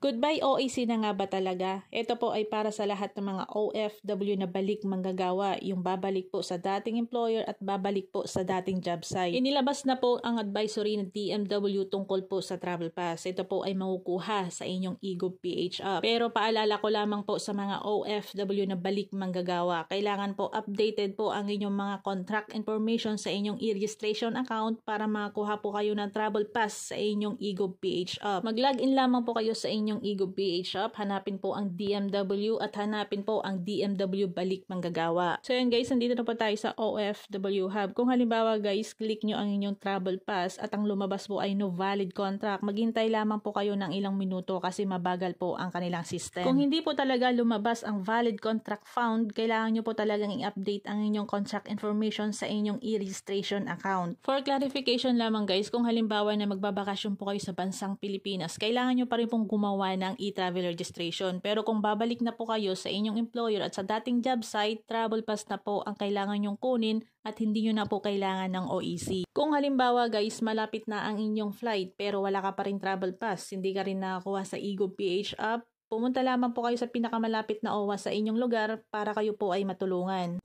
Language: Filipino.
Goodbye OAC na nga ba talaga? Ito po ay para sa lahat ng mga OFW na balik manggagawa, yung babalik po sa dating employer at babalik po sa dating job site. Inilabas na po ang advisory ng DMW tungkol po sa Travel Pass. Ito po ay makukuha sa inyong eGov PH app. Pero paalala ko lamang po sa mga OFW na balik manggagawa, kailangan po updated po ang inyong mga contract information sa inyong e-registration account para makakuha po kayo ng Travel Pass sa inyong eGov PH app. Mag-login lamang po kayo sa inyong eGov PH app, hanapin po ang DMW at hanapin po ang DMW balik manggagawa. So yun guys, nandito na po tayo sa OFW Hub. Kung halimbawa guys, click nyo ang inyong Travel Pass at ang lumabas po ay no valid contract, maghintay lamang po kayo ng ilang minuto kasi mabagal po ang kanilang system. Kung hindi po talaga lumabas ang valid contract found, kailangan nyo po talagang i-update ang inyong contract information sa inyong e-registration account. For clarification lamang guys, kung halimbawa na magbabakasyon po kayo sa bansang Pilipinas, kailangan nyo pa rin pong gumawa ng e-travel registration. Pero kung babalik na po kayo sa inyong employer at sa dating job site, Travel Pass na po ang kailangan nyong kunin at hindi nyo na po kailangan ng OEC. Kung halimbawa guys, malapit na ang inyong flight pero wala ka pa rin Travel Pass, hindi ka rin nakakuha sa eGov PH app, pumunta lamang po kayo sa pinakamalapit na OWA sa inyong lugar para kayo po ay matulungan.